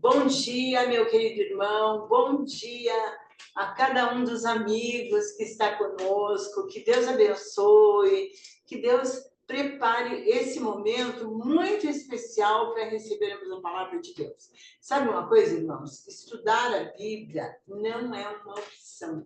Bom dia, meu querido irmão, bom dia a cada um dos amigos que está conosco, que Deus abençoe, que Deus prepare esse momento muito especial para recebermos a palavra de Deus. Sabe uma coisa, irmãos? Estudar a Bíblia não é uma opção.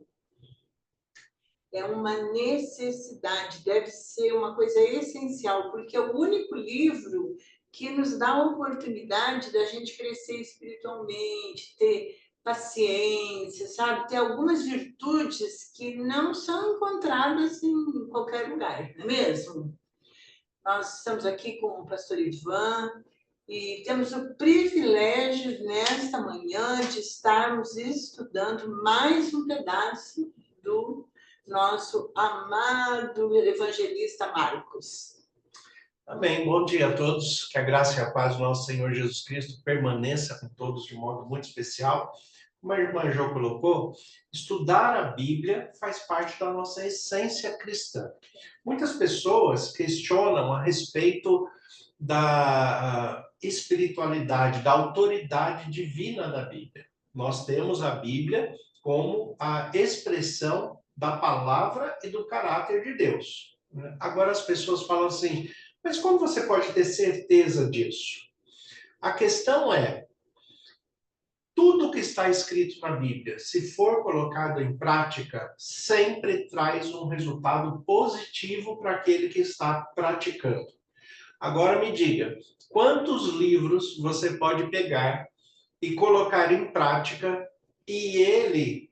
É uma necessidade, deve ser uma coisa essencial, porque é o único livro que nos dá a oportunidade da gente crescer espiritualmente, ter paciência, sabe? Ter algumas virtudes que não são encontradas em qualquer lugar, não é mesmo? Nós estamos aqui com o pastor Ivan e temos o privilégio nesta manhã de estarmos estudando mais um pedaço do nosso amado evangelista Marcos. Amém. Bom dia a todos. Que a graça e a paz do nosso Senhor Jesus Cristo permaneça com todos de modo muito especial. Como a irmã Jo colocou, estudar a Bíblia faz parte da nossa essência cristã. Muitas pessoas questionam a respeito da espiritualidade, da autoridade divina da Bíblia. Nós temos a Bíblia como a expressão da palavra e do caráter de Deus. Agora as pessoas falam assim: mas como você pode ter certeza disso? A questão é, tudo que está escrito na Bíblia, se for colocado em prática, sempre traz um resultado positivo para aquele que está praticando. Agora me diga, quantos livros você pode pegar e colocar em prática e ele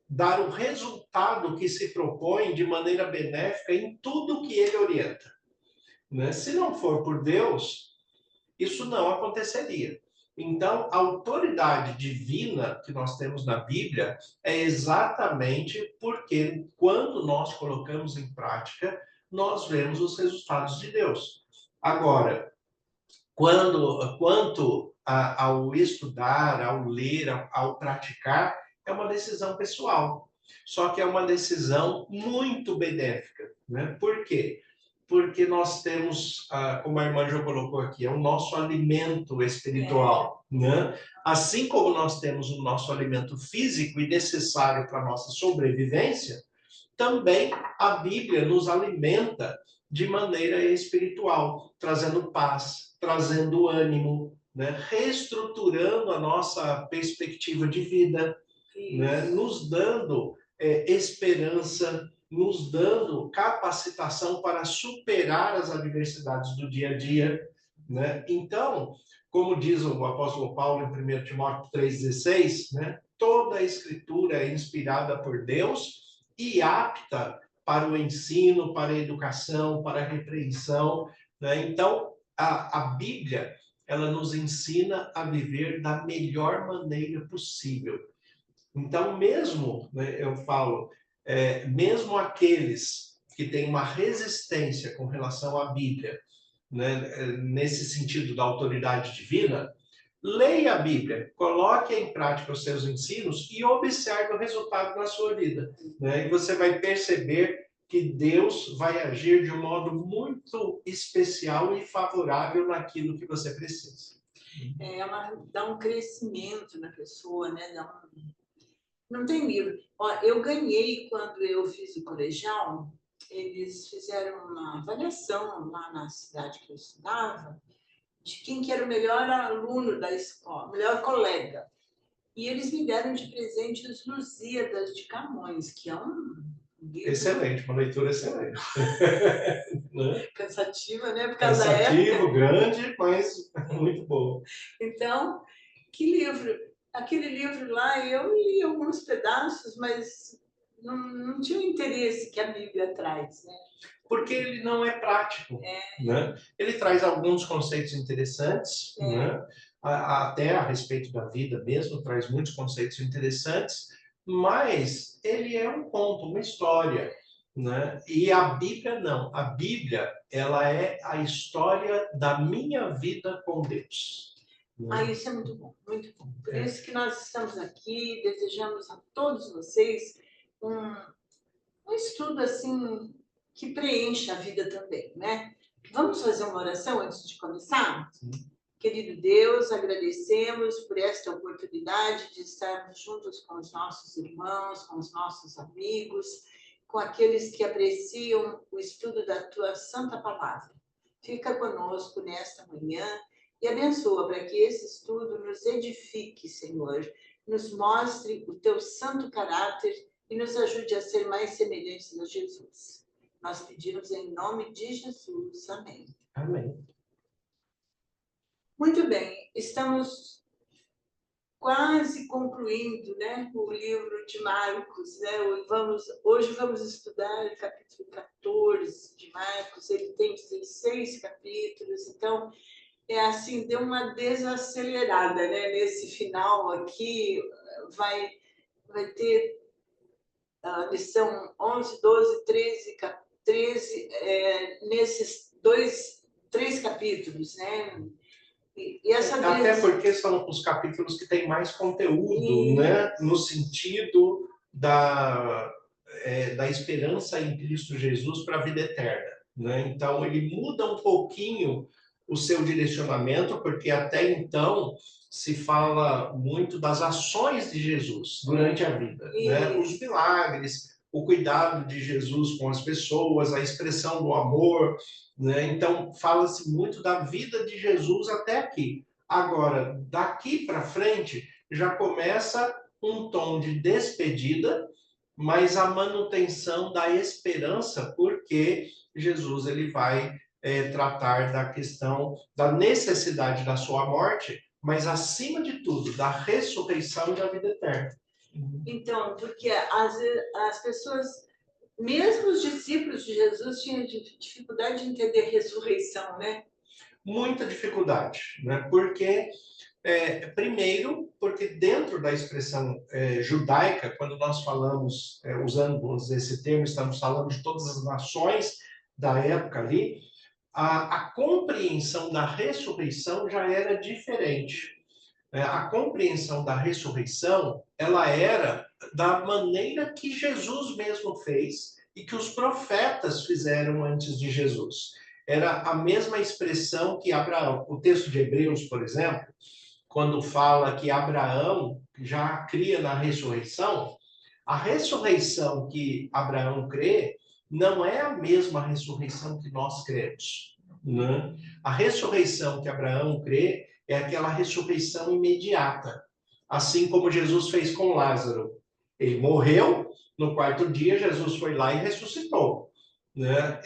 dar o resultado que se propõe de maneira benéfica em tudo que ele orienta? Se não for por Deus, isso não aconteceria. Então, a autoridade divina que nós temos na Bíblia é exatamente porque, quando nós colocamos em prática, nós vemos os resultados de Deus. Agora, quanto ao estudar, ao ler, ao praticar, é uma decisão pessoal. Só que é uma decisão muito benéfica. Por quê? Porque nós temos, como a irmã já colocou aqui, é o nosso alimento espiritual. Assim como nós temos o nosso alimento físico e necessário para a nossa sobrevivência, também a Bíblia nos alimenta de maneira espiritual, trazendo paz, trazendo ânimo, reestruturando a nossa perspectiva de vida, nos dando esperança, nos dando capacitação para superar as adversidades do dia a dia. Então, como diz o apóstolo Paulo em 1 Timóteo 3,16, toda a escritura é inspirada por Deus e apta para o ensino, para a educação, para a repreensão. Então, a Bíblia, ela nos ensina a viver da melhor maneira possível. Então, mesmo, eu falo, mesmo aqueles que têm uma resistência com relação à Bíblia, nesse sentido da autoridade divina, leia a Bíblia, coloque em prática os seus ensinos e observe o resultado na sua vida. E você vai perceber que Deus vai agir de um modo muito especial e favorável naquilo que você precisa. Dá um crescimento na pessoa, Não tem livro. Eu ganhei, quando eu fiz o colegial, eles fizeram uma avaliação lá na cidade que eu estudava, de quem que era o melhor aluno da escola, o melhor colega. E eles me deram de presente os Lusíadas de Camões, que é um livro... Excelente, uma leitura excelente. Cansativa, por causa da época. Cansativo, grande, mas muito bom. Então, que livro? Aquele livro lá, eu li alguns pedaços, mas não tinha o interesse que a Bíblia traz, Porque ele não é prático. Ele traz alguns conceitos interessantes, até a respeito da vida mesmo, traz muitos conceitos interessantes, mas ele é um conto, uma história. E a Bíblia não. A Bíblia, ela é a história da minha vida com Deus. Isso é muito bom, muito bom. Por isso que nós estamos aqui, desejamos a todos vocês um estudo assim que preencha a vida também, Vamos fazer uma oração antes de começar? Sim. Querido Deus, agradecemos por esta oportunidade de estarmos juntos com os nossos irmãos, com os nossos amigos, com aqueles que apreciam o estudo da Tua Santa Palavra. Fica conosco nesta manhã e abençoa para que esse estudo nos edifique, Senhor, nos mostre o Teu santo caráter e nos ajude a ser mais semelhantes a Jesus. Nós pedimos em nome de Jesus. Amém. Amém. Muito bem, estamos quase concluindo, né, o livro de Marcos, né? Hoje vamos estudar o capítulo 14 de Marcos, ele tem 16 capítulos, então é assim, deu uma desacelerada, né? Nesse final aqui vai ter a lição 11, 12, 13 nesses três capítulos, né? E essa Até porque são os capítulos que têm mais conteúdo, né? No sentido da esperança em Cristo Jesus para a vida eterna, né? Então, ele muda um pouquinho o seu direcionamento, porque até então se fala muito das ações de Jesus durante a vida, né? Os milagres, o cuidado de Jesus com as pessoas, a expressão do amor, né? Então, fala-se muito da vida de Jesus até aqui. Agora, daqui para frente, já começa um tom de despedida, mas a manutenção da esperança, porque Jesus ele vai tratar da questão da necessidade da sua morte, mas, acima de tudo, da ressurreição e da vida eterna. Então, porque as pessoas, mesmo os discípulos de Jesus, tinham dificuldade de entender a ressurreição, né? Muita dificuldade, né? Porque, primeiro, porque dentro da expressão judaica, quando nós falamos, usando esse termo, estamos falando de todas as nações da época ali, a compreensão da ressurreição já era diferente. A compreensão da ressurreição, ela era da maneira que Jesus mesmo fez e que os profetas fizeram antes de Jesus. Era a mesma expressão que Abraão, o texto de Hebreus, por exemplo, quando fala que Abraão já cria na ressurreição, a ressurreição que Abraão crê não é a mesma ressurreição que nós cremos, né? A ressurreição que Abraão crê é aquela ressurreição imediata, assim como Jesus fez com Lázaro. Ele morreu, no quarto dia Jesus foi lá e ressuscitou, né?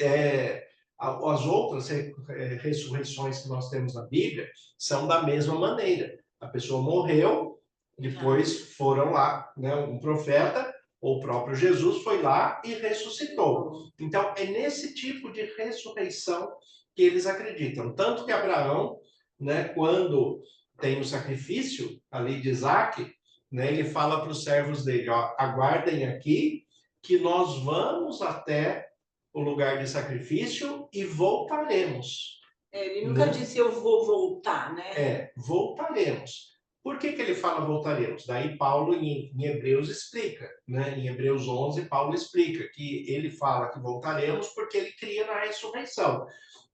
As outras ressurreições que nós temos na Bíblia são da mesma maneira. A pessoa morreu, depois foram lá, né? Um profeta ou o próprio Jesus foi lá e ressuscitou. Então, é nesse tipo de ressurreição que eles acreditam. Tanto que Abraão, né, quando tem o sacrifício ali de Isaac, né, ele fala para os servos dele, ó, aguardem aqui que nós vamos até o lugar de sacrifício e voltaremos. Ele nunca disse eu vou voltar, né? Voltaremos. Por que ele fala voltaremos? Daí Paulo em Hebreus explica, né? Em Hebreus 11, Paulo explica que ele fala que voltaremos porque ele cria na ressurreição.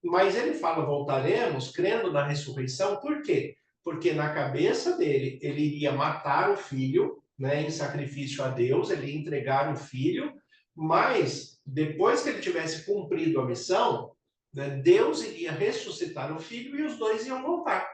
Mas ele fala voltaremos crendo na ressurreição, por quê? Porque na cabeça dele, ele iria matar o filho, né, em sacrifício a Deus, ele ia entregar o filho, mas depois que ele tivesse cumprido a missão, né, Deus iria ressuscitar o filho e os dois iam voltar,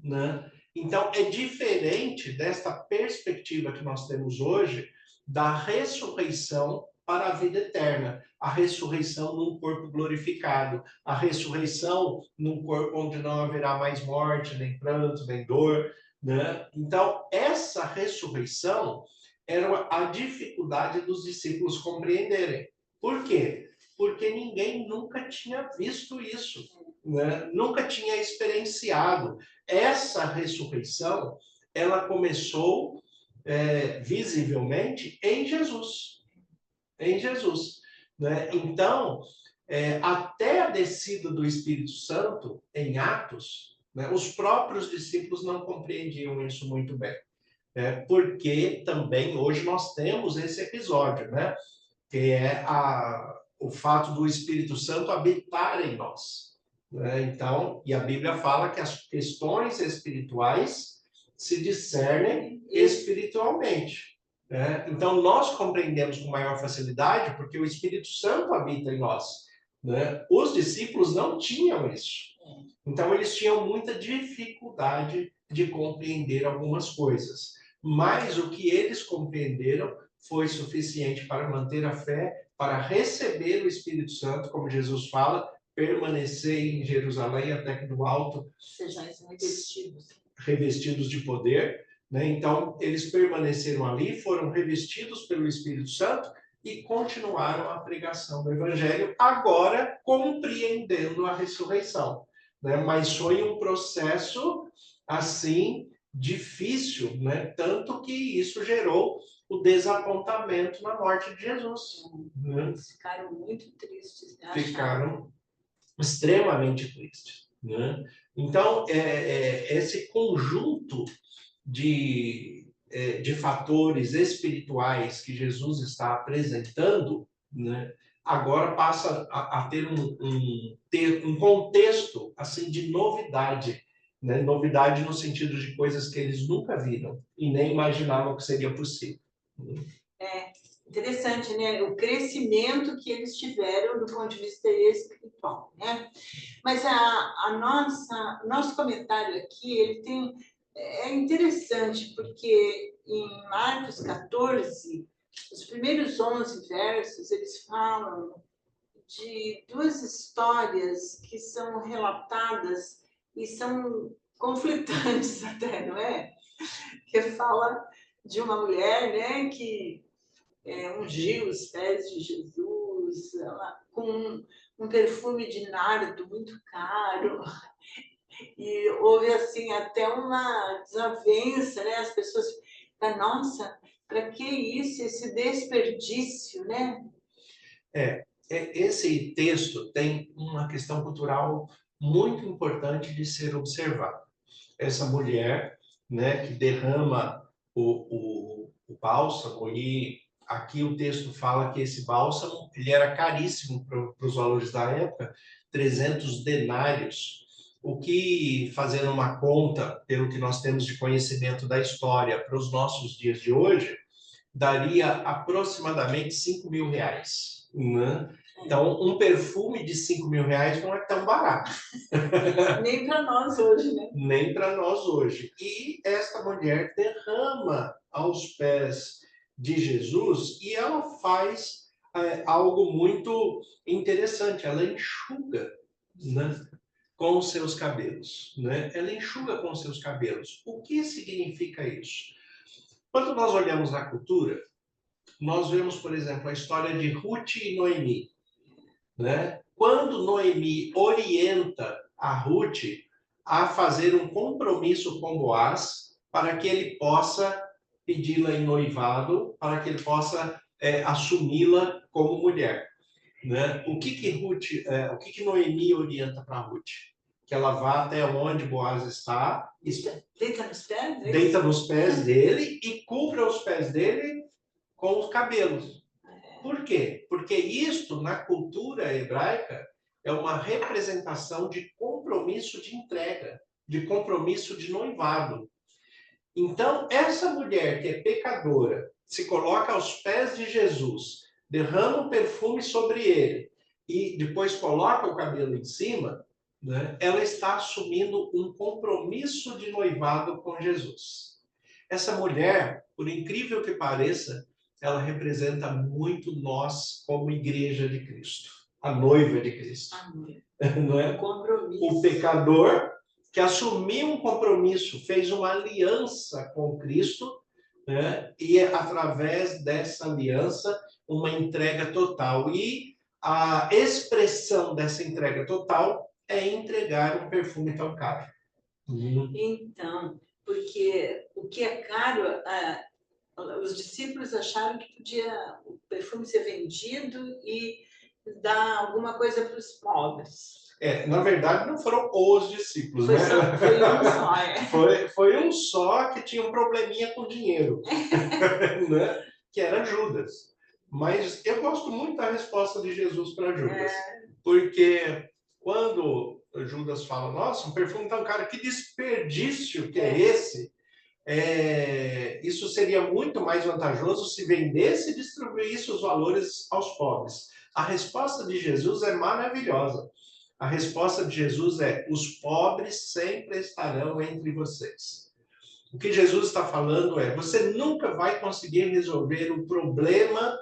né? Então, é diferente desta perspectiva que nós temos hoje da ressurreição para a vida eterna, a ressurreição num corpo glorificado, a ressurreição num corpo onde não haverá mais morte, nem pranto, nem dor, né? Então, essa ressurreição era a dificuldade dos discípulos compreenderem. Por quê? Porque ninguém nunca tinha visto isso, né? Nunca tinha experienciado. Essa ressurreição, ela começou visivelmente em Jesus. Em Jesus, né? Então, até a descida do Espírito Santo, em Atos, né, os próprios discípulos não compreendiam isso muito bem. Porque também hoje nós temos esse episódio, né? Que é o fato do Espírito Santo habitar em nós. né? Então, e a Bíblia fala que as questões espirituais se discernem espiritualmente, né? Então, nós compreendemos com maior facilidade porque o Espírito Santo habita em nós, né? Os discípulos não tinham isso. Então, eles tinham muita dificuldade de compreender algumas coisas. Mas o que eles compreenderam foi suficiente para manter a fé, para receber o Espírito Santo, como Jesus fala, permanecer em Jerusalém até que do alto sejais revestidos. Revestidos de poder, né? Então, eles permaneceram ali, foram revestidos pelo Espírito Santo e continuaram a pregação do Evangelho, agora compreendendo a ressurreição, né? Mas foi um processo, assim, difícil, né? Tanto que isso gerou o desapontamento na morte de Jesus. Né? Eles ficaram muito tristes, né? Ficaram extremamente tristes. Né? Então, esse conjunto de fatores espirituais que Jesus está apresentando, né, agora passa a ter um contexto assim de novidade, né? Novidade no sentido de coisas que eles nunca viram e nem imaginavam que seria possível. É interessante, né? O crescimento que eles tiveram do ponto de vista espiritual, né? Mas nosso comentário aqui, ele é interessante, porque em Marcos 14, os primeiros 11 versos, eles falam de duas histórias que são relatadas e são conflitantes até, não é? Que fala de uma mulher, né, que ungiu os pés de Jesus com um perfume de nardo muito caro. E houve, assim, até uma desavença, né? As pessoas falam, nossa, para que isso, esse desperdício, né? Esse texto tem uma questão cultural muito importante de ser observada. Essa mulher, né, que derrama o bálsamo, e aqui o texto fala que esse bálsamo ele era caríssimo para os valores da época, 300 denários, o que, fazendo uma conta, pelo que nós temos de conhecimento da história para os nossos dias de hoje, daria aproximadamente 5 mil reais. Né? Então, um perfume de 5 mil reais não é tão barato. Nem para nós hoje, né? Nem para nós hoje. E esta mulher derrama aos pés de Jesus e ela faz algo muito interessante. Ela enxuga, né, com os seus cabelos. Né? Ela enxuga com os seus cabelos. O que significa isso? Quando nós olhamos na cultura, nós vemos, por exemplo, a história de Ruth e Noemi. Né? Quando Noemi orienta a Ruth a fazer um compromisso com Boaz para que ele possa pedi-la em noivado, para que ele possa assumi-la como mulher. Né? O que Noemi orienta para Ruth? Que ela vá até onde Boaz está, deita nos pés dele, deita nos pés dele e cubra os pés dele com os cabelos. Por quê? Porque isto, na cultura hebraica, é uma representação de compromisso de entrega, de compromisso de noivado. Então, essa mulher que é pecadora, se coloca aos pés de Jesus, derrama um perfume sobre ele e depois coloca o cabelo em cima, né? Ela está assumindo um compromisso de noivado com Jesus. Essa mulher, por incrível que pareça, ela representa muito nós como igreja de Cristo, a noiva de Cristo. Não é? O pecador que assumiu um compromisso, fez uma aliança com Cristo, né? E através dessa aliança, uma entrega total. E a expressão dessa entrega total é entregar um perfume tão caro. Então, porque o que é caro, os discípulos acharam que podia o perfume ser vendido e dar alguma coisa para os pobres. Na verdade, não foram os discípulos, foi né? Foi um só, foi um só que tinha um probleminha com dinheiro, né? Que era Judas. Mas eu gosto muito da resposta de Jesus para Judas, porque quando Judas fala, nossa, um perfume tão caro, que desperdício que é esse? Isso seria muito mais vantajoso se vendesse e distribuísse os valores aos pobres. A resposta de Jesus é maravilhosa. A resposta de Jesus é: os pobres sempre estarão entre vocês. O que Jesus está falando é: você nunca vai conseguir resolver o problema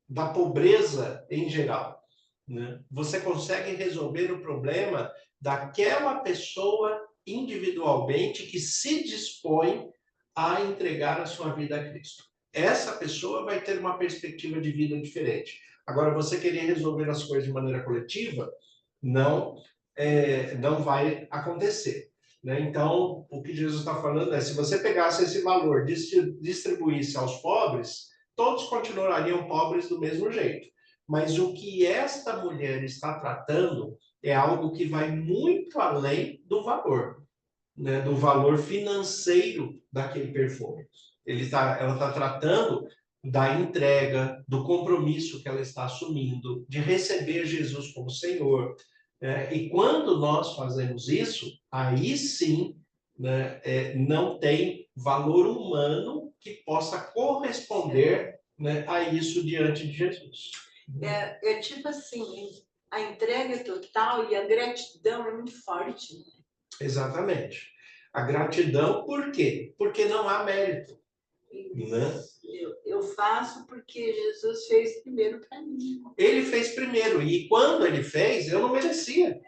da pobreza em geral, né? Você consegue resolver o problema daquela pessoa individualmente que se dispõe a entregar a sua vida a Cristo. Essa pessoa vai ter uma perspectiva de vida diferente. Agora, você querer resolver as coisas de maneira coletiva, não, não vai acontecer, né? Então, o que Jesus está falando é: se você pegasse esse valor, distribuísse aos pobres, todos continuariam pobres do mesmo jeito. Mas o que esta mulher está tratando é algo que vai muito além do valor, né? Do valor financeiro daquele perfume. Ela está tratando da entrega, do compromisso que ela está assumindo, de receber Jesus como Senhor. E quando nós fazemos isso, aí sim, né, não tem valor humano que possa corresponder, né, a isso diante de Jesus. É tipo assim, a entrega é total e a gratidão é muito forte. Exatamente. A gratidão, por quê? Porque não há mérito. Né? Eu faço porque Jesus fez primeiro para mim. Ele fez primeiro, e quando ele fez, eu não merecia.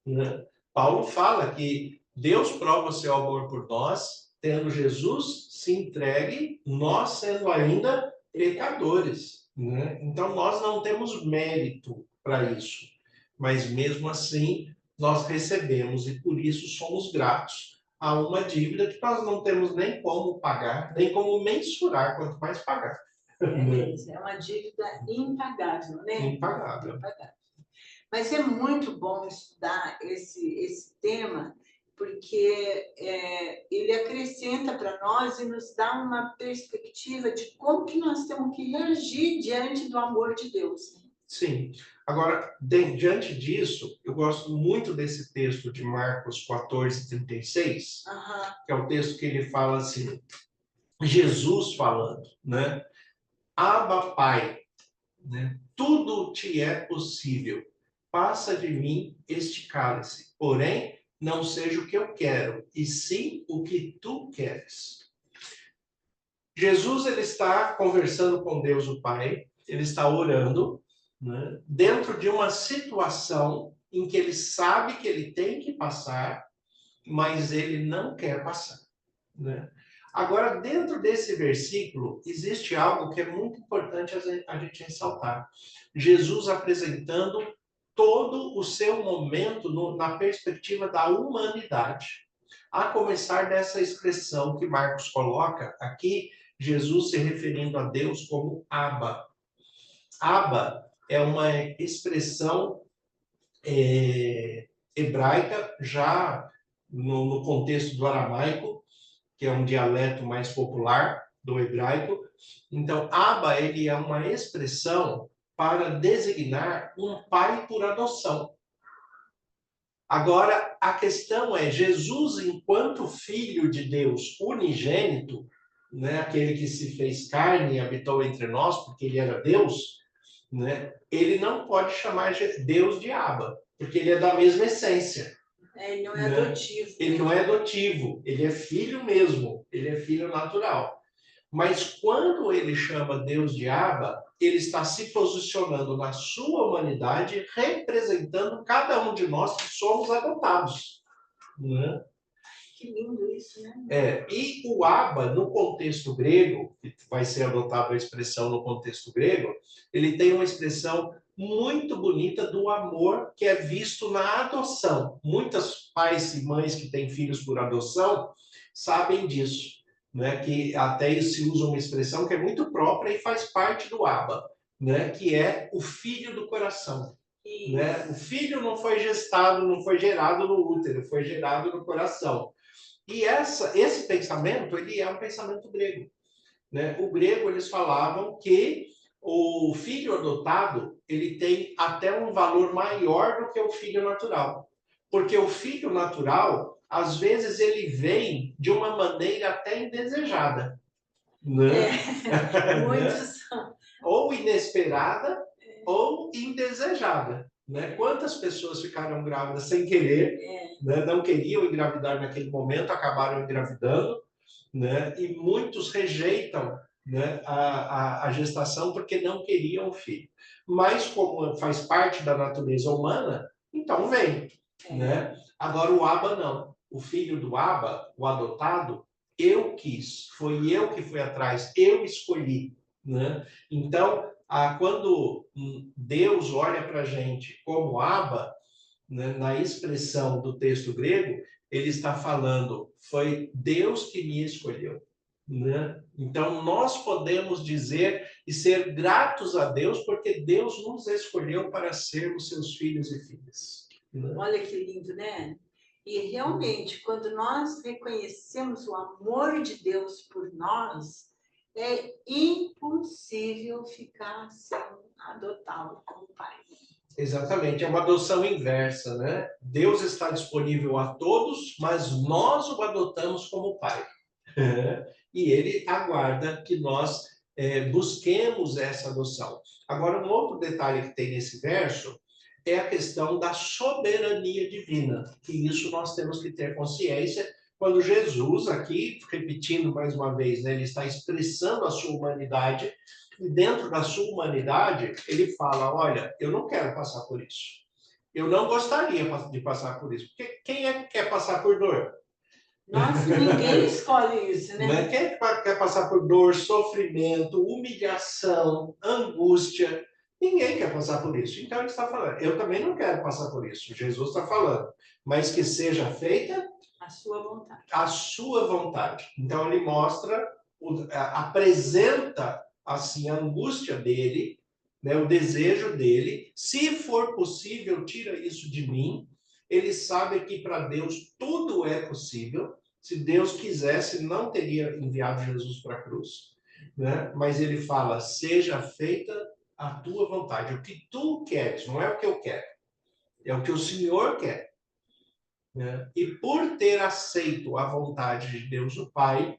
Né? Paulo fala que Deus prova o seu amor por nós, tendo Jesus se entregue, nós sendo ainda pecadores. Né? Então, nós não temos mérito para isso, mas mesmo assim, nós recebemos e por isso somos gratos a uma dívida que nós não temos nem como pagar, nem como mensurar, quanto mais pagar. É uma dívida impagável, né? Impagável. Mas é muito bom estudar esse tema, porque ele acrescenta para nós e nos dá uma perspectiva de como que nós temos que reagir diante do amor de Deus. Sim. Agora, diante disso, eu gosto muito desse texto de Marcos 14:36, que é o texto que ele fala assim, Jesus falando, né? Abba, Pai, né? Tudo te é possível. Passa de mim este cálice, porém, não seja o que eu quero, e sim o que tu queres. Jesus, ele está conversando com Deus, o Pai, ele está orando, né, dentro de uma situação em que ele sabe que ele tem que passar, mas ele não quer passar. Né? Agora, dentro desse versículo, existe algo que é muito importante a gente ressaltar. Jesus apresentando todo o seu momento na perspectiva da humanidade. A começar dessa expressão que Marcos coloca aqui, Jesus se referindo a Deus como Abba. Abba é uma expressão hebraica, já no contexto do aramaico, que é um dialeto mais popular do hebraico. Então, Abba, ele é uma expressão para designar um pai por adoção. Agora, a questão é, Jesus, enquanto Filho de Deus unigênito, né, aquele que se fez carne e habitou entre nós, porque ele era Deus, né, ele não pode chamar Deus de Abba, porque ele é da mesma essência. Ele não é adotivo. Ele não é adotivo, ele é filho mesmo, ele é filho natural. Mas quando ele chama Deus de Abba, ele está se posicionando na sua humanidade, representando cada um de nós que somos adotados. Né? Que lindo isso, né? E o Abba, no contexto grego, que vai ser adotada a expressão no contexto grego, ele tem uma expressão muito bonita do amor que é visto na adoção. Muitos pais e mães que têm filhos por adoção sabem disso, né? Que até se usa uma expressão que é muito própria e faz parte do Abba, né? Que é o filho do coração. Né? O filho não foi gestado, não foi gerado no útero, foi gerado no coração. E esse pensamento, ele é um pensamento grego. Né? O grego, eles falavam que o filho adotado, ele tem até um valor maior do que o filho natural. Porque o filho natural, às vezes, ele vem de uma maneira até indesejada, né? Muitos. Ou inesperada, ou indesejada, né? Quantas pessoas ficaram grávidas sem querer, né? Não queriam engravidar naquele momento, acabaram engravidando, né? E muitos rejeitam, né, a gestação porque não queriam o filho. Mas como faz parte da natureza humana, então vem, né? Agora o Abba não. O filho do Abba, o adotado, eu quis, foi eu que fui atrás, eu escolhi, né? Então, quando Deus olha para a gente como Abba, né, na expressão do texto grego, ele está falando, foi Deus que me escolheu, né? Então, nós podemos dizer e ser gratos a Deus, porque Deus nos escolheu para sermos seus filhos e filhas, né? Olha que lindo, né? E realmente, quando nós reconhecemos o amor de Deus por nós, é impossível ficar sem adotá-lo como pai. Exatamente, é uma adoção inversa, né? Deus está disponível a todos, mas nós o adotamos como pai. E ele aguarda que nós busquemos essa adoção. Agora, um outro detalhe que tem nesse verso é a questão da soberania divina, que isso nós temos que ter consciência quando Jesus, aqui, repetindo mais uma vez, né, ele está expressando a sua humanidade, e dentro da sua humanidade, ele fala, olha, eu não quero passar por isso. Eu não gostaria de passar por isso. Porque quem é que quer passar por dor? Nossa, ninguém escolhe isso, né? Quem quer passar por dor, sofrimento, humilhação, angústia? Ninguém quer passar por isso. Então ele está falando, eu também não quero passar por isso. Jesus está falando, mas que seja feita a sua vontade. A sua vontade. Então ele mostra, apresenta assim a angústia dele, né, o desejo dele. Se for possível, tira isso de mim. Ele sabe que para Deus tudo é possível. Se Deus quisesse, não teria enviado Jesus para a cruz, né? Mas ele fala: seja feita a tua vontade. O que tu queres, não é o que eu quero, é o que o Senhor quer, né? E por ter aceito a vontade de Deus, o Pai,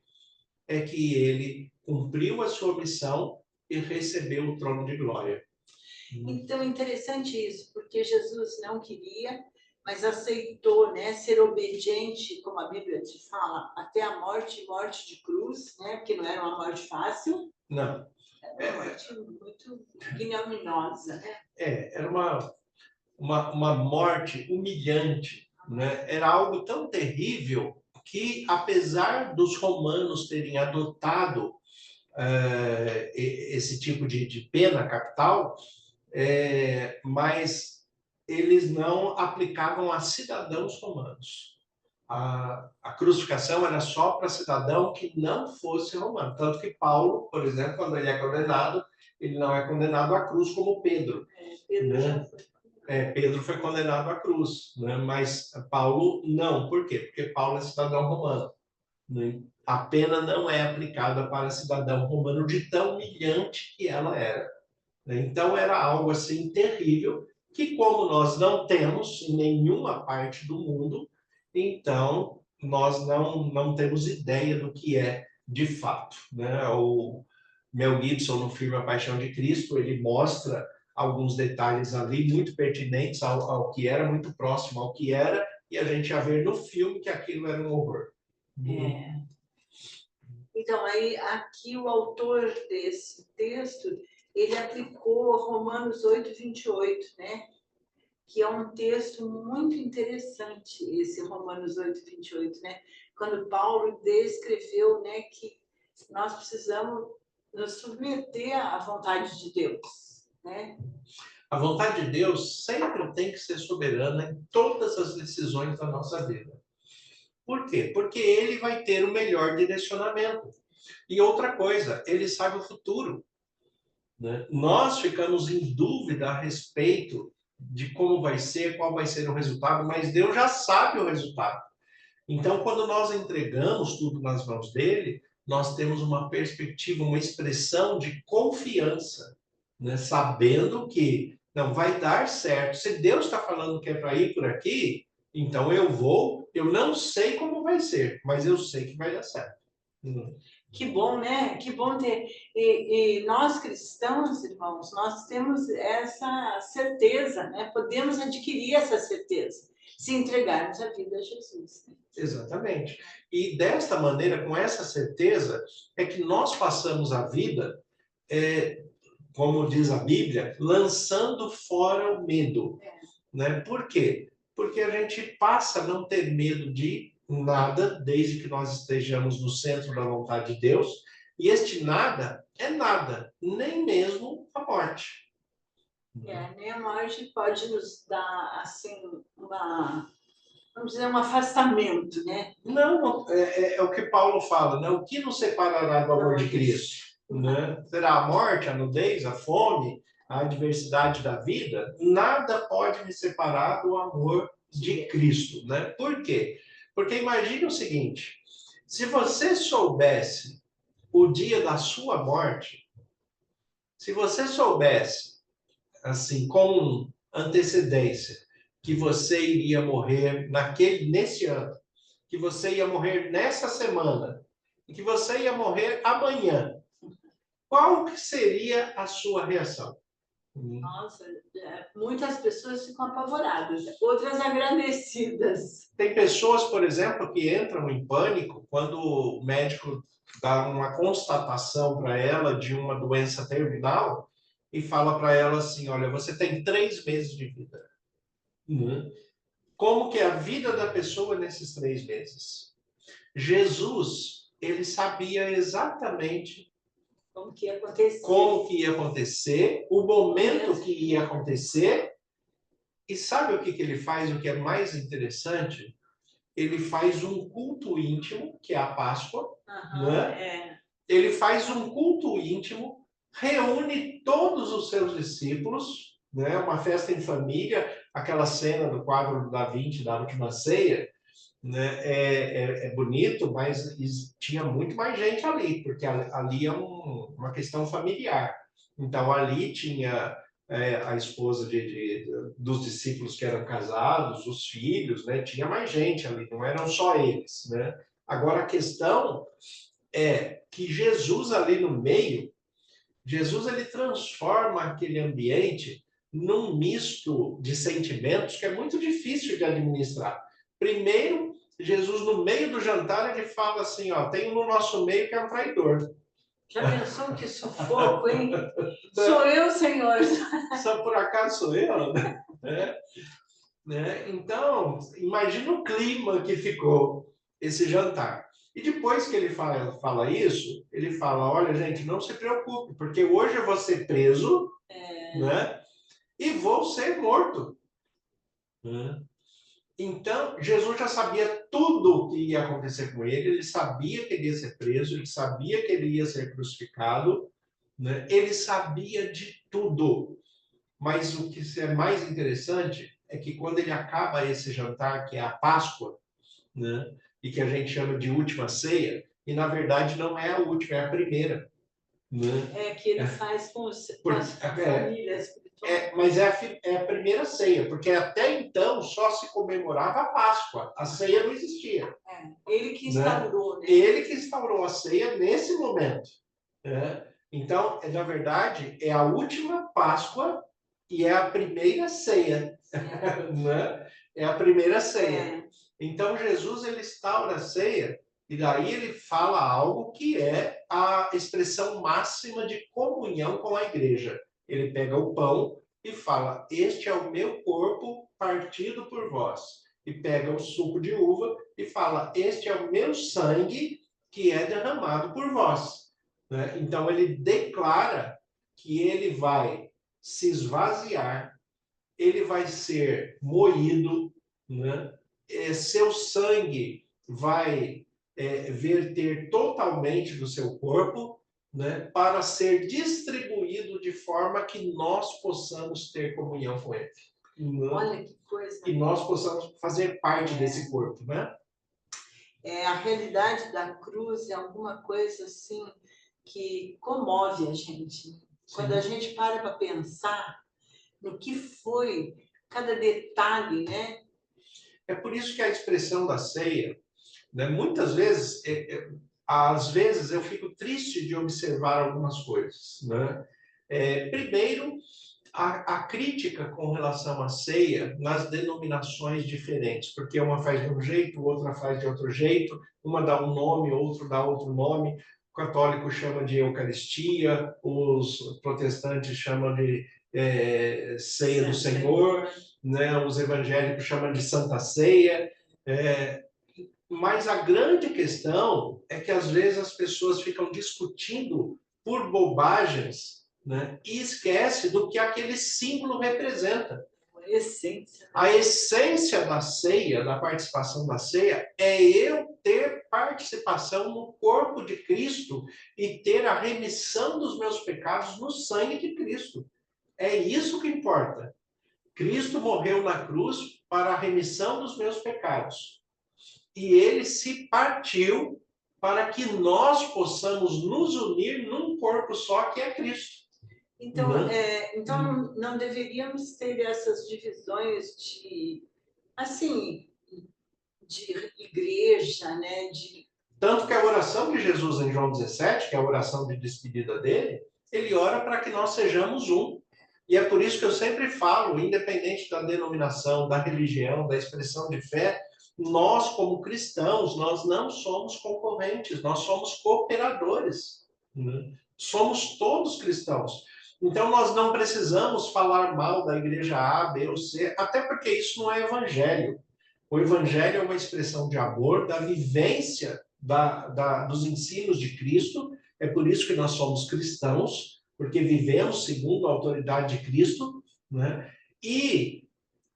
é que ele cumpriu a sua missão e recebeu o trono de glória. Então, é interessante isso, porque Jesus não queria, mas aceitou, né, ser obediente, como a Bíblia te fala, até a morte, morte de cruz, né, porque não era uma morte fácil. Não. Era uma morte muito ignominiosa, né? Era uma morte humilhante, né? Era algo tão terrível que, apesar dos romanos terem adotado esse tipo de pena capital, mas eles não aplicavam a cidadãos romanos. A crucificação era só para cidadão que não fosse romano. Tanto que Paulo, por exemplo, quando ele é condenado, ele não é condenado à cruz como Pedro. Pedro já Né? foi. Pedro foi condenado à cruz, né? Mas Paulo não. Por quê? Porque Paulo é cidadão romano, né? A pena não é aplicada para cidadão romano de tão humilhante que ela era, né? Então era algo assim terrível, que como nós não temos em nenhuma parte do mundo, então nós não temos ideia do que é de fato, né? O Mel Gibson, no filme A Paixão de Cristo, ele mostra alguns detalhes ali muito pertinentes ao que era, muito próximo ao que era, e a gente ia ver no filme que aquilo era um horror. Então, aí, aqui o autor desse texto, ele aplicou Romanos 8:28, né? Que é um texto muito interessante, esse Romanos 8:28, né? Quando Paulo descreveu, né, que nós precisamos nos submeter à vontade de Deus, né? A vontade de Deus sempre tem que ser soberana em todas as decisões da nossa vida. Por quê? Porque ele vai ter o melhor direcionamento. E outra coisa, ele sabe o futuro, né? Nós ficamos em dúvida a respeito de como vai ser, qual vai ser o resultado, mas Deus já sabe o resultado. Então, quando nós entregamos tudo nas mãos dele, nós temos uma perspectiva, uma expressão de confiança, né? Sabendo que não vai dar certo. Se Deus está falando que é para ir por aqui, então eu vou. Eu não sei como vai ser, mas eu sei que vai dar certo. Que bom, né? Que bom ter. E nós cristãos, irmãos, nós temos essa certeza, né? Podemos adquirir essa certeza se entregarmos a vida a Jesus. Exatamente. E desta maneira, com essa certeza, é que nós passamos a vida, como diz a Bíblia, lançando fora o medo. Né? Por quê? Porque a gente passa a não ter medo de nada, desde que nós estejamos no centro da vontade de Deus, e este nada é nada, nem mesmo a morte. Nem a morte pode nos dar, assim, vamos dizer, um afastamento, né? Não, é o que Paulo fala, né? O que nos separará do amor de Cristo? Né? Será a morte, a nudez, a fome, a adversidade da vida? Nada pode me separar do amor de Cristo, né? Por quê? Porque imagine o seguinte, se você soubesse o dia da sua morte, se você soubesse, assim, com antecedência, que você iria morrer nesse ano, que você ia morrer nessa semana e que você ia morrer amanhã, qual que seria a sua reação? Nossa, muitas pessoas ficam apavoradas, outras agradecidas. Tem pessoas, por exemplo, que entram em pânico quando o médico dá uma constatação para ela de uma doença terminal e fala para ela assim, olha, você tem 3 meses de vida. Como que é a vida da pessoa nesses 3 meses? Jesus, ele sabia exatamente como que ia acontecer, o momento que ia acontecer. E sabe o que ele faz? O que é mais interessante? Ele faz um culto íntimo, que é a Páscoa, né? Ele faz um culto íntimo, reúne todos os seus discípulos, né? Uma festa em família, aquela cena do quadro da Vinci, da Última Ceia, né? É bonito, mas tinha muito mais gente ali, porque ali é uma questão familiar. Então, ali tinha a esposa dos discípulos que eram casados, os filhos, né? Tinha mais gente ali, não eram só eles, né? Agora, a questão é que Jesus ali no meio, Jesus ele transforma aquele ambiente num misto de sentimentos que é muito difícil de administrar. Primeiro, Jesus no meio do jantar ele fala assim, ó, tem um no nosso meio que é um traidor. Já pensou que sufoco, hein? Sou eu, Senhor. Só por acaso sou eu? Então, imagina o clima que ficou esse jantar. E depois que ele fala isso, ele fala, olha, gente, não se preocupe, porque hoje eu vou ser preso, né? E vou ser morto. Então, Jesus já sabia tudo o que ia acontecer com ele sabia que ele ia ser preso, ele sabia que ele ia ser crucificado, né? Ele sabia de tudo. Mas o que é mais interessante é que quando ele acaba esse jantar, que é a Páscoa, né? E que a gente chama de última ceia, e na verdade não é a última, é a primeira. Né? Que ele faz com as famílias. Mas é a primeira ceia, porque até então só se comemorava a Páscoa, a ceia não existia. Ele que instaurou, né? Ele que instaurou a ceia nesse momento. Né? Então, na verdade, é a última Páscoa e é a primeira ceia. Né? É a primeira ceia. Então, Jesus ele instaura a ceia e daí ele fala algo que é a expressão máxima de comunhão com a igreja. Ele pega o pão e fala, este é o meu corpo partido por vós. E pega o suco de uva e fala, este é o meu sangue que é derramado por vós. Né? Então ele declara que ele vai se esvaziar, ele vai ser moído, né? Seu sangue vai verter totalmente do seu corpo, né? Para ser distribuído de forma que nós possamos ter comunhão com ele. Né? Olha que coisa. E nós possamos fazer parte desse corpo, né? A realidade da cruz é alguma coisa assim que comove a gente. Quando a gente para pensar no que foi cada detalhe, né? É por isso que a expressão da ceia, né, muitas vezes, às vezes eu fico triste de observar algumas coisas, né? Primeiro, a crítica com relação à ceia nas denominações diferentes, porque uma faz de um jeito, outra faz de outro jeito, uma dá um nome, outro dá outro nome. O católico chama de Eucaristia, os protestantes chamam de ceia do Senhor, né? Os evangélicos chamam de Santa Ceia. Mas a grande questão é que às vezes as pessoas ficam discutindo por bobagens, né? E esquece do que aquele símbolo representa. A essência. A essência da ceia, da participação da ceia, é eu ter participação no corpo de Cristo e ter a remissão dos meus pecados no sangue de Cristo. É isso que importa. Cristo morreu na cruz para a remissão dos meus pecados. E ele se partiu para que nós possamos nos unir num corpo só, que é Cristo. Então, não deveríamos ter essas divisões de igreja, né? Tanto que a oração de Jesus em João 17, que é a oração de despedida dele, ele ora para que nós sejamos um. E é por isso que eu sempre falo, independente da denominação, da religião, da expressão de fé, nós, como cristãos, nós não somos concorrentes, nós somos cooperadores. Né? Somos todos cristãos. Então, nós não precisamos falar mal da igreja A, B ou C, até porque isso não é evangelho. O evangelho é uma expressão de amor, da vivência dos ensinos de Cristo. É por isso que nós somos cristãos, porque vivemos segundo a autoridade de Cristo, né? E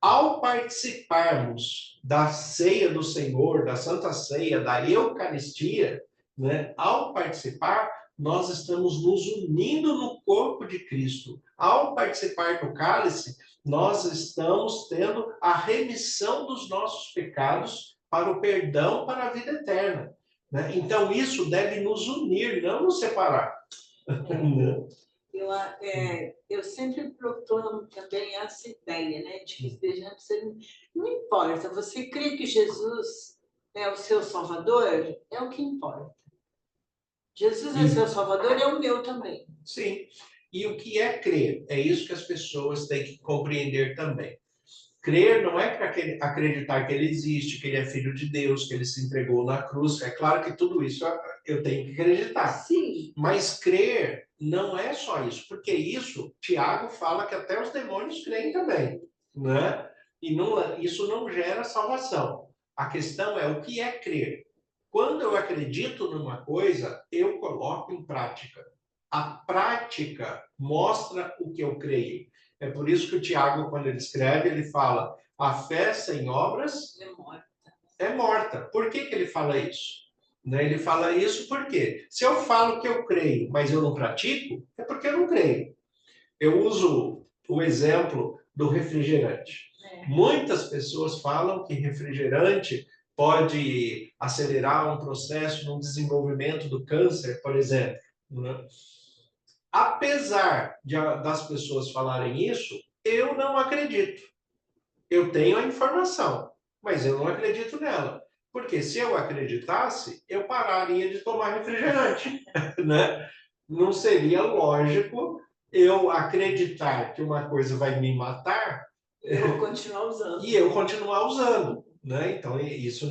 ao participarmos da ceia do Senhor, da Santa Ceia, da Eucaristia, né? Ao participar, nós estamos nos unindo no corpo de Cristo. Ao participar do cálice, nós estamos tendo a remissão dos nossos pecados para o perdão, para a vida eterna. Né? Então, isso deve nos unir, não nos separar. Eu sempre proclamo também essa ideia, né, de que vejamos, não importa, você crê que Jesus é o seu Salvador? É o que importa. Jesus é seu Salvador, é o meu também. Sim. E o que é crer? É isso que as pessoas têm que compreender também. Crer não é para acreditar que ele existe, que ele é filho de Deus, que ele se entregou na cruz. É claro que tudo isso eu tenho que acreditar. Sim. Mas crer não é só isso, porque isso, Tiago fala que até os demônios creem também, né? E isso não gera salvação. A questão é o que é crer. Quando eu acredito numa coisa, eu coloco em prática. A prática mostra o que eu creio. É por isso que o Tiago, quando ele escreve, ele fala: a fé sem obras é morta. Por que ele fala isso? Né? Ele fala isso porque se eu falo que eu creio, mas eu não pratico, é porque eu não creio. Eu uso o exemplo do refrigerante. Muitas pessoas falam que refrigerante pode acelerar um processo no desenvolvimento do câncer, por exemplo. Né? Apesar das pessoas falarem isso, eu não acredito. Eu tenho a informação, mas eu não acredito nela. Porque se eu acreditasse, eu pararia de tomar refrigerante. Né? Não seria lógico eu acreditar que uma coisa vai me matar e eu continuar usando. E eu continuar usando. Né? Então, isso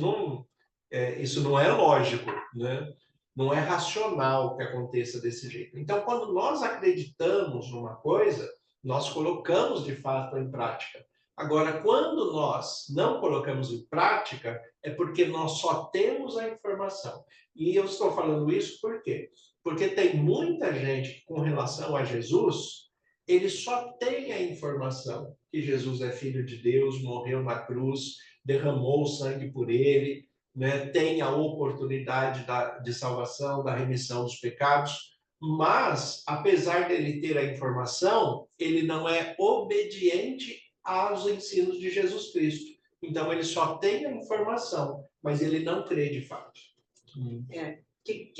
não é lógico. Né? Não é racional que aconteça desse jeito. Então, quando nós acreditamos numa coisa, nós colocamos de fato em prática. Agora, quando nós não colocamos em prática, é porque nós só temos a informação. E eu estou falando isso por quê? Porque tem muita gente que, com relação a Jesus, ele só tem a informação que Jesus é filho de Deus, morreu na cruz, derramou o sangue por ele, né, tem a oportunidade de salvação, da remissão dos pecados, mas, apesar dele ter a informação, ele não é obediente aos ensinos de Jesus Cristo. Então, ele só tem a informação, mas ele não crê de fato. que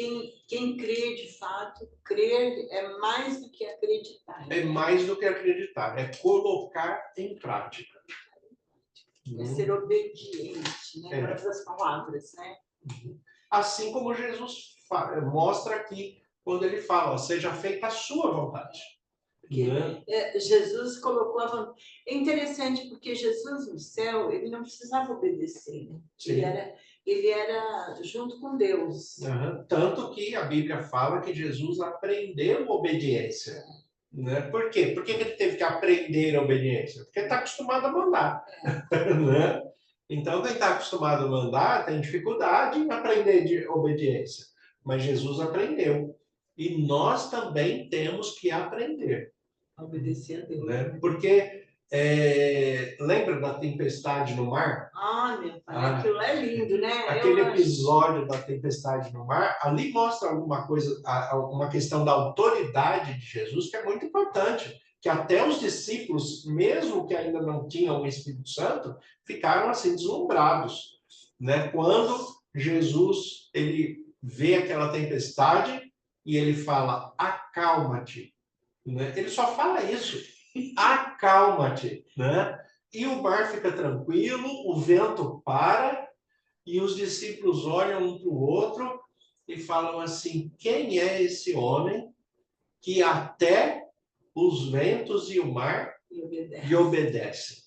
quem crê de fato, crer é mais do que acreditar. É mais do que acreditar, é colocar em prática. É ser obediente, né? Em outras palavras, né? Assim como Jesus mostra aqui, quando ele fala, ó, seja feita a sua vontade. Jesus colocou a vontade. É interessante porque Jesus no céu, ele não precisava obedecer, né? Ele era junto com Deus. Tanto que a Bíblia fala que Jesus aprendeu obediência. Né? Por quê? Por que ele teve que aprender a obediência? Porque ele está acostumado a mandar. Né? Então, quem está acostumado a mandar tem dificuldade em aprender de obediência. Mas Jesus aprendeu. E nós também temos que aprender. Obedecer a Deus. Né? Porque lembra da tempestade no mar? Meu pai, aquilo é lindo, né? Aquele episódio da tempestade no mar, ali mostra alguma coisa, uma questão da autoridade de Jesus que é muito importante. Que até os discípulos, mesmo que ainda não tinham o Espírito Santo, ficaram assim deslumbrados. Né? Quando Jesus ele vê aquela tempestade e ele fala, acalma-te. Né? Ele só fala isso, acalma-te, né? E o mar fica tranquilo, o vento para, e os discípulos olham um para o outro e falam assim, quem é esse homem que até os ventos e o mar lhe obedecem?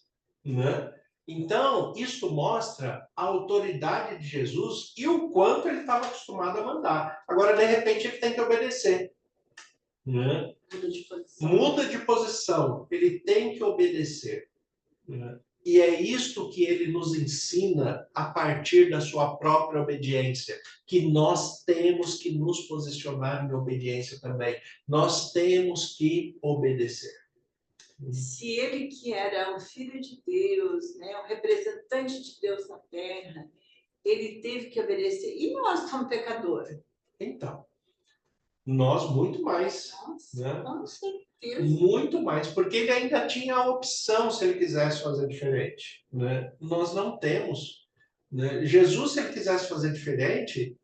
Né? Então, isso mostra a autoridade de Jesus e o quanto ele estava acostumado a mandar. Agora, de repente, ele tem que obedecer. Né? Muda de posição, ele tem que obedecer. Né? E é isto que ele nos ensina a partir da sua própria obediência, que nós temos que nos posicionar em obediência também. Nós temos que obedecer. Se ele que era o Filho de Deus, né, o representante de Deus na Terra, ele teve que obedecer. E nós somos pecadores? Então, nós muito mais. Nossa, né? Com certeza. Muito mais, porque ele ainda tinha a opção se ele quisesse fazer diferente. Né? Nós não temos. Né? Jesus, se ele quisesse fazer diferente,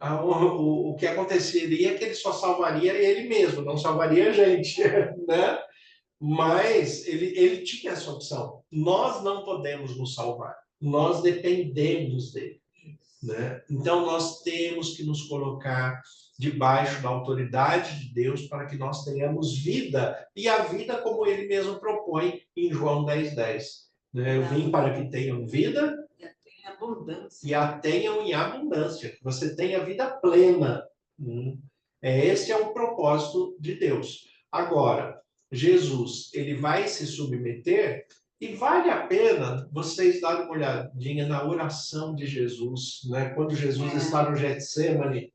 o que aconteceria é que ele só salvaria ele mesmo, não salvaria a gente. Né? Mas ele tinha essa opção. Nós não podemos nos salvar. Nós dependemos dele. Né? Então, nós temos que nos colocar debaixo da autoridade de Deus para que nós tenhamos vida, e a vida como ele mesmo propõe em João 10:10. Né? Eu vim para que tenham vida e a tenham em abundância, que você tenha vida plena. Esse é o propósito de Deus. Agora, Jesus, ele vai se submeter. E vale a pena vocês darem uma olhadinha na oração de Jesus, né? Quando Jesus está no Getsemane,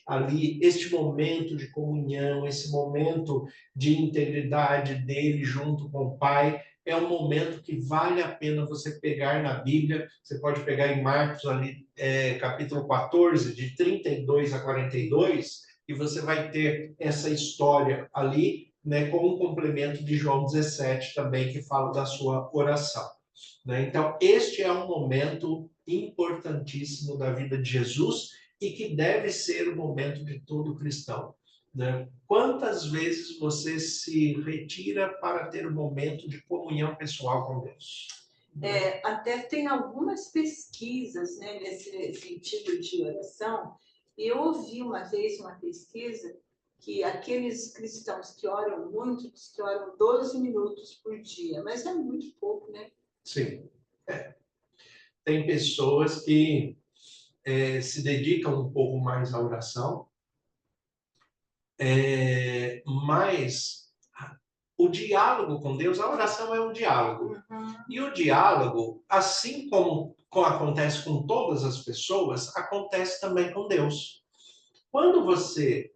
ali, este momento de comunhão, esse momento de integridade dele junto com o Pai, é um momento que vale a pena você pegar na Bíblia. Você pode pegar em Marcos, ali, capítulo 14, de 32 a 42, e você vai ter essa história ali, né, com um complemento de João 17 também, que fala da sua oração. Né? Então, este é um momento importantíssimo da vida de Jesus e que deve ser o momento de todo cristão. Né? Quantas vezes você se retira para ter um momento de comunhão pessoal com Deus? Até tem algumas pesquisas, né, nesse sentido de oração. E eu ouvi uma vez uma pesquisa que aqueles cristãos que oram muito, diz que oram 12 minutos por dia, mas é muito pouco, né? Sim. Tem pessoas que se dedicam um pouco mais à oração, mas o diálogo com Deus, a oração é um diálogo. E o diálogo, assim como acontece com todas as pessoas, acontece também com Deus. Quando você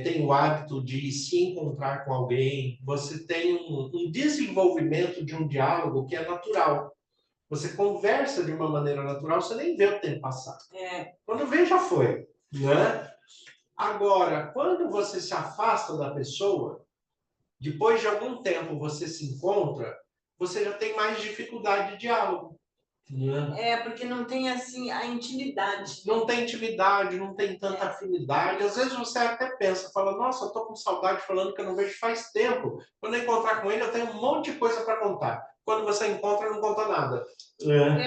tem o hábito de se encontrar com alguém, você tem um desenvolvimento de um diálogo que é natural. Você conversa de uma maneira natural, você nem vê o tempo passar. Quando vê, já foi. Né? Agora, quando você se afasta da pessoa, depois de algum tempo você se encontra, você já tem mais dificuldade de diálogo. Porque não tem assim a intimidade. Não tem intimidade, não tem tanta afinidade. Às vezes você até pensa, fala, nossa, eu tô com saudade falando que eu não vejo faz tempo. Quando eu encontrar com ele, eu tenho um monte de coisa para contar. Quando você encontra, não conta nada.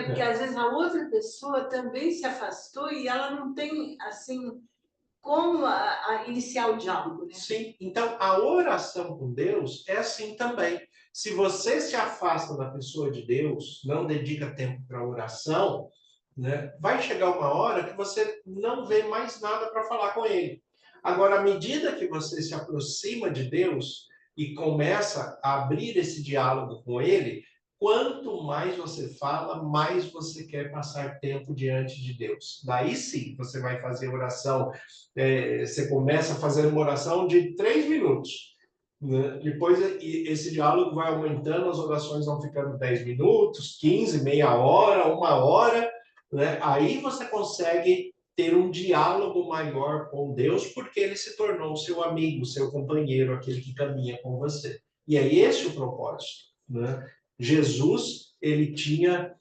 Porque às vezes a outra pessoa também se afastou e ela não tem, assim, como iniciar o diálogo, né? Sim, então a oração com Deus é assim também. Se você se afasta da pessoa de Deus, não dedica tempo para oração, né, vai chegar uma hora que você não vê mais nada para falar com ele. Agora, à medida que você se aproxima de Deus e começa a abrir esse diálogo com ele, quanto mais você fala, mais você quer passar tempo diante de Deus. Daí sim, você vai fazer oração. Você começa a fazer uma oração de 3 minutos. Né? Depois esse diálogo vai aumentando, as orações vão ficando 10 minutos, 15, meia hora, uma hora. Né? Aí você consegue ter um diálogo maior com Deus, porque ele se tornou seu amigo, seu companheiro, aquele que caminha com você. E é esse o propósito. Né? Jesus, ele tinha...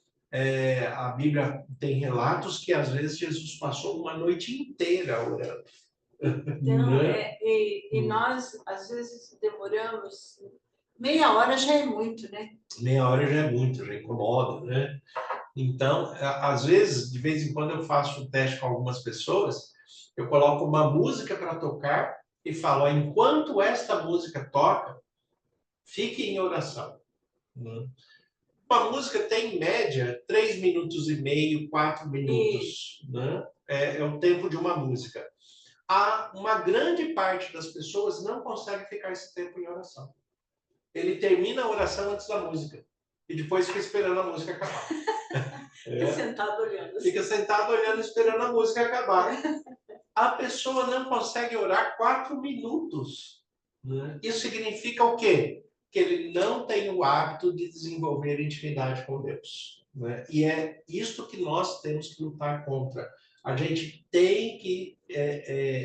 a Bíblia tem relatos que às vezes Jesus passou uma noite inteira orando. Então, e nós, às vezes, demoramos... Meia hora já é muito, né? Meia hora já é muito, já incomoda, né? Então, às vezes, de vez em quando eu faço um teste com algumas pessoas, eu coloco uma música para tocar e falo, enquanto esta música toca, fique em oração. Né? Uma música tem, em média, 3 minutos e meio, 4 minutos. Né? É o tempo de uma música. Uma grande parte das pessoas não consegue ficar esse tempo em oração. Ele termina a oração antes da música. E depois fica esperando a música acabar. Fica sentado olhando. Fica sentado olhando, esperando a música acabar. A pessoa não consegue orar 4 minutos. Né? Isso significa o quê? Que ele não tem o hábito de desenvolver intimidade com Deus. Né? E é isto que nós temos que lutar contra. A gente tem que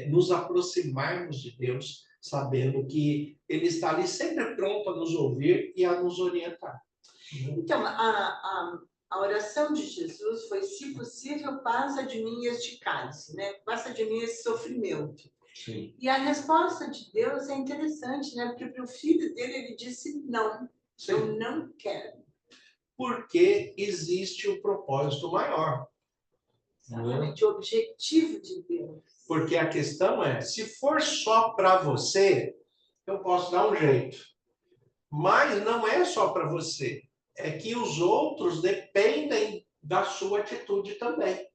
nos aproximarmos de Deus, sabendo que Ele está ali sempre pronto a nos ouvir e a nos orientar. Então, a oração de Jesus foi, se possível, passa de mim este cálice, né? Passa de mim esse sofrimento. Sim. E a resposta de Deus é interessante, né? Porque para o filho dele ele disse não, Sim. Eu não quero. Porque existe o propósito maior. Exatamente, o objetivo de Deus. Porque a questão é, se for só para você, eu posso dar um jeito. Mas não é só para você. É que os outros dependem da sua atitude também.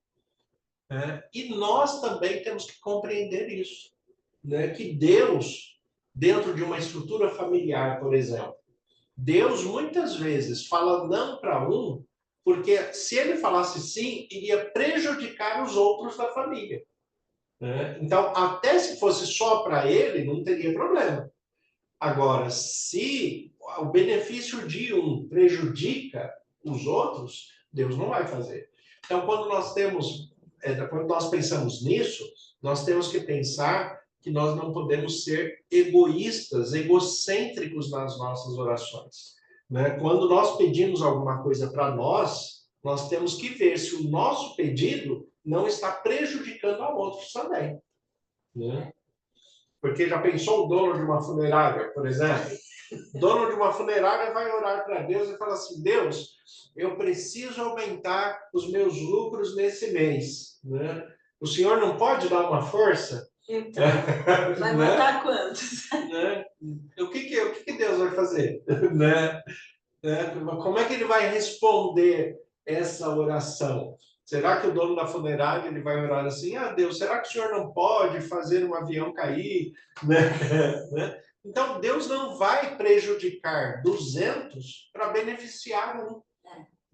Né? E nós também temos que compreender isso. Né? Que Deus, dentro de uma estrutura familiar, por exemplo, Deus muitas vezes fala não para um, porque se ele falasse sim, iria prejudicar os outros da família. Né? Então, até se fosse só para ele, não teria problema. Agora, se o benefício de um prejudica os outros, Deus não vai fazer. Então, quando nós pensamos nisso, nós temos que pensar que nós não podemos ser egoístas, egocêntricos nas nossas orações. Né? Quando nós pedimos alguma coisa para nós, nós temos que ver se o nosso pedido não está prejudicando a outros também. Né? Porque já pensou o dono de uma funerária, por exemplo? O dono de uma funerária vai orar para Deus e fala assim, Deus, eu preciso aumentar os meus lucros nesse mês. Né? O senhor não pode dar uma força? Então, vai matar quantos? Né? O que Deus vai fazer? Né? Como é que ele vai responder essa oração? Será que o dono da funerária ele vai orar assim, Deus, será que o senhor não pode fazer um avião cair? Né? Então, Deus não vai prejudicar 200 para beneficiar um.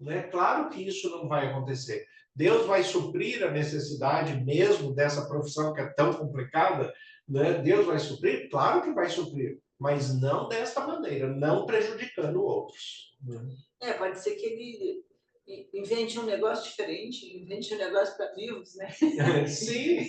Né? Claro que isso não vai acontecer. Deus vai suprir a necessidade mesmo dessa profissão que é tão complicada. Né? Deus vai suprir? Claro que vai suprir. Mas não desta maneira, não prejudicando outros. Pode ser que ele invente um negócio diferente, invente um negócio para vivos, né? Sim,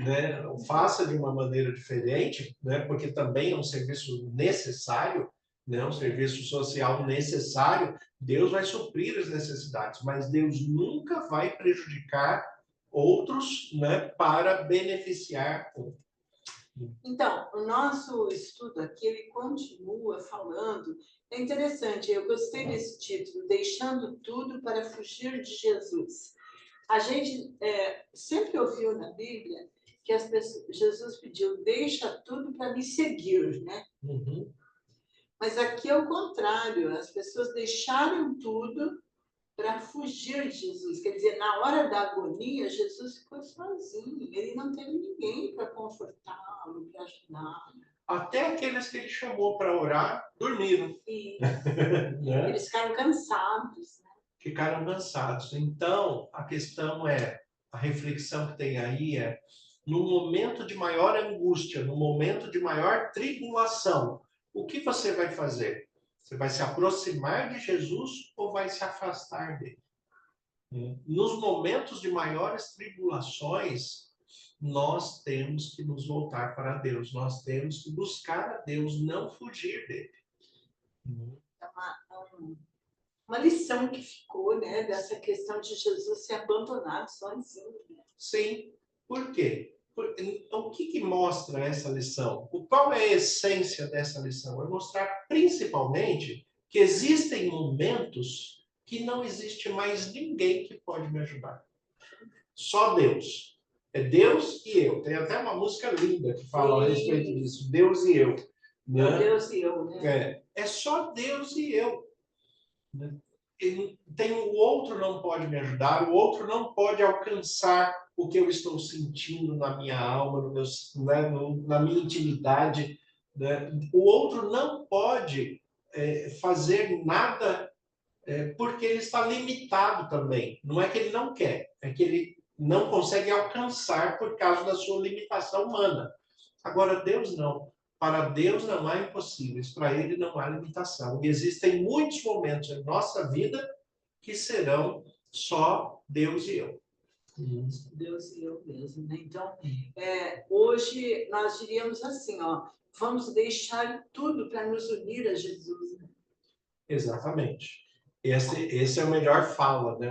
né? Faça de uma maneira diferente, né? Porque também é um serviço necessário, né? Um serviço social necessário, Deus vai suprir as necessidades, mas Deus nunca vai prejudicar outros, né, para beneficiar um. Então, o nosso estudo aqui, ele continua falando, é interessante, eu gostei desse título, Deixando Tudo para Fugir de Jesus. A gente sempre ouviu na Bíblia que Jesus pediu, deixa tudo para me seguir, né? Uhum. Mas aqui é o contrário, as pessoas deixaram tudo para fugir de Jesus. Quer dizer, na hora da agonia, Jesus ficou sozinho. Ele não teve ninguém para confortá-lo, para ajudá-lo. Até aqueles que ele chamou para orar, dormiram. Né? Eles ficaram cansados. Né? Ficaram cansados. Então, a questão é, a reflexão que tem aí é, no momento de maior angústia, no momento de maior tribulação, o que você vai fazer? Você vai se aproximar de Jesus ou vai se afastar dele? Nos momentos de maiores tribulações, nós temos que nos voltar para Deus, nós temos que buscar a Deus, não fugir dele. É uma lição que ficou, né, dessa questão de Jesus ser abandonado sozinho. Né? Sim. Por quê? O que mostra essa lição? Qual é a essência dessa lição? É mostrar principalmente que existem momentos que não existe mais ninguém que pode me ajudar. Só Deus. É Deus e eu. Tem até uma música linda que fala a respeito disso. Deus e eu. Né? Deus e eu, né? É só Deus e eu. Né? O outro não pode me ajudar, o outro não pode alcançar o que eu estou sentindo na minha alma, no meu, né, na minha intimidade. Né? O outro não pode fazer nada porque ele está limitado também. Não é que ele não quer, é que ele não consegue alcançar por causa da sua limitação humana. Agora, Deus não. Para Deus não há impossíveis, para Ele não há limitação. E existem muitos momentos em nossa vida que serão só Deus e eu. Deus e eu mesmo. Né? Então, hoje nós diríamos assim, ó, vamos deixar tudo para nos unir a Jesus. Né? Exatamente. Esse é a melhor fala, né?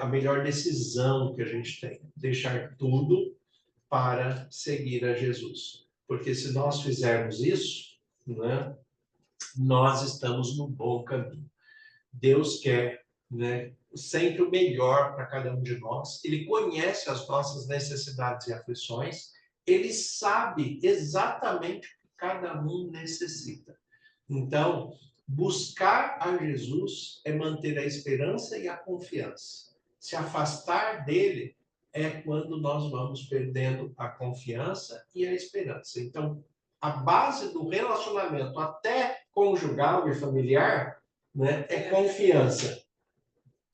A melhor decisão que a gente tem. Deixar tudo para seguir a Jesus. Porque se nós fizermos isso, né, nós estamos no bom caminho. Deus quer, né, sempre o melhor para cada um de nós. Ele conhece as nossas necessidades e aflições. Ele sabe exatamente o que cada um necessita. Então, buscar a Jesus é manter a esperança e a confiança. Se afastar dele é quando nós vamos perdendo a confiança e a esperança. Então, a base do relacionamento, até conjugal e familiar, né, é confiança.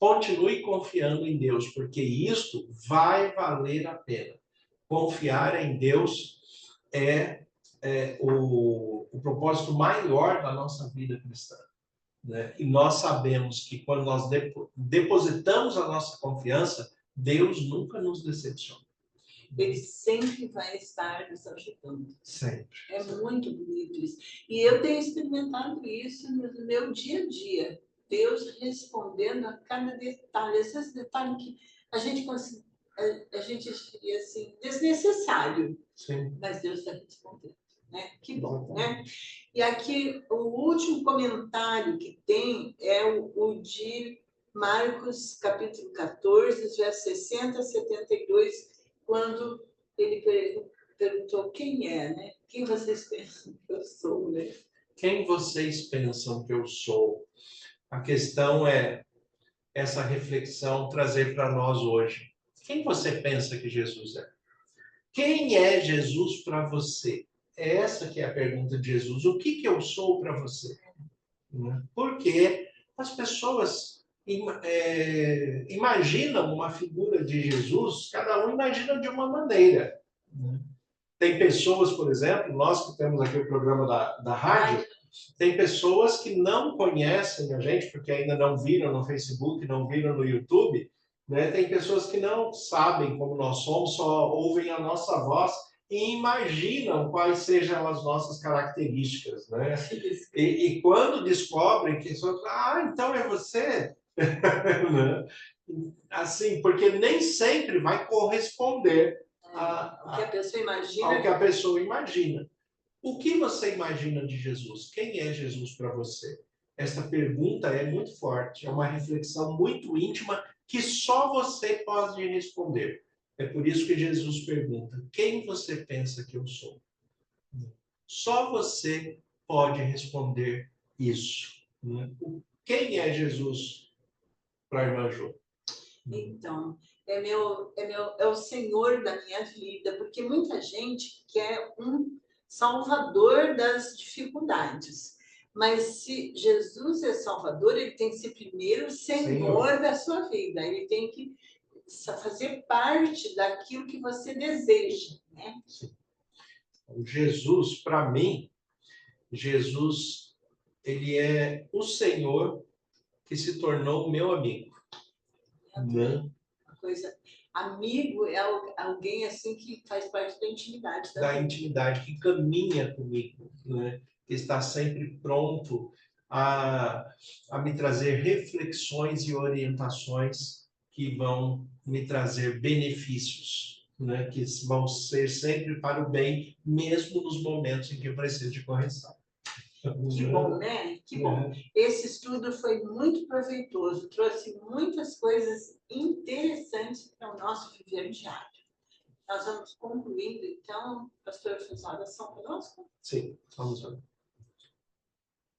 Continue confiando em Deus, porque isto vai valer a pena. Confiar em Deus é o propósito maior da nossa vida cristã. Né? E nós sabemos que quando nós depositamos a nossa confiança, Deus nunca nos decepciona. Ele sempre vai estar nos ajudando. Sempre. É muito bonito isso. E eu tenho experimentado isso no meu dia a dia. Deus respondendo a cada detalhe. Esses detalhes que a gente diria assim, desnecessário. Sim. Mas Deus está respondendo. Né? Que bom, né? E aqui, o último comentário que tem é o de Marcos, capítulo 14, versos 60 a 72, quando ele perguntou quem é, né? Quem vocês pensam que eu sou, né? Quem vocês pensam que eu sou? A questão é essa reflexão trazer para nós hoje. Quem você pensa que Jesus é? Quem é Jesus para você? Essa que é a pergunta de Jesus. O que eu sou para você? Porque as pessoas imaginam uma figura de Jesus, cada um imagina de uma maneira. Tem pessoas, por exemplo, nós que temos aqui o programa da rádio, tem pessoas que não conhecem a gente, porque ainda não viram no Facebook, não viram no YouTube, né? Tem pessoas que não sabem como nós somos, só ouvem a nossa voz e imaginam quais sejam as nossas características, né? E quando descobrem que então é você, né? Assim, porque nem sempre vai corresponder O que a pessoa imagina. ao que a pessoa imagina. O que você imagina de Jesus? Quem é Jesus para você? Essa pergunta é muito forte, é uma reflexão muito íntima que só você pode responder. É por isso que Jesus pergunta: quem você pensa que eu sou? Só você pode responder isso, né? Quem é Jesus para a irmã Jô? Então, é o Senhor da minha vida, porque muita gente quer um salvador das dificuldades. Mas se Jesus é salvador, ele tem que ser primeiro o Senhor da sua vida. Ele tem que fazer parte daquilo que você deseja, né? Sim. Jesus, para mim, Jesus, ele é o Senhor que se tornou meu amigo. Né? Uma coisa, amigo é alguém assim que faz parte da intimidade da intimidade, que caminha comigo, né? Que está sempre pronto a me trazer reflexões e orientações que vão me trazer benefícios, né? Que vão ser sempre para o bem, mesmo nos momentos em que eu preciso de correção. Que bom, né? Que bom. Esse estudo foi muito proveitoso, trouxe muitas coisas interessantes para o nosso viver diário. Nós vamos concluindo, então, pastor, faz a oração conosco? Sim, vamos lá.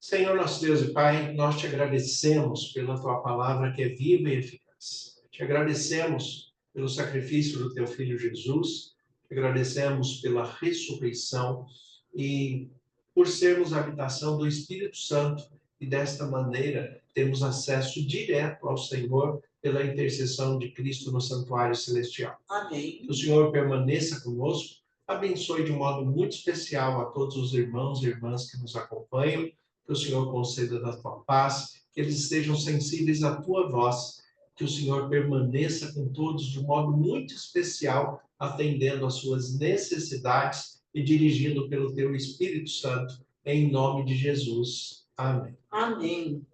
Senhor nosso Deus e Pai, nós te agradecemos pela tua palavra que é viva e eficaz. Te agradecemos pelo sacrifício do teu Filho Jesus, te agradecemos pela ressurreição e por sermos a habitação do Espírito Santo e desta maneira temos acesso direto ao Senhor pela intercessão de Cristo no santuário celestial. Amém. Que o Senhor permaneça conosco, abençoe de um modo muito especial a todos os irmãos e irmãs que nos acompanham, que o Senhor conceda da tua paz, que eles estejam sensíveis à tua voz, que o Senhor permaneça com todos de um modo muito especial, atendendo às suas necessidades e dirigindo pelo teu Espírito Santo, em nome de Jesus. Amém. Amém.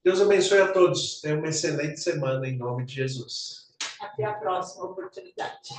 Deus abençoe a todos. Tenha uma excelente semana em nome de Jesus. Até a próxima oportunidade.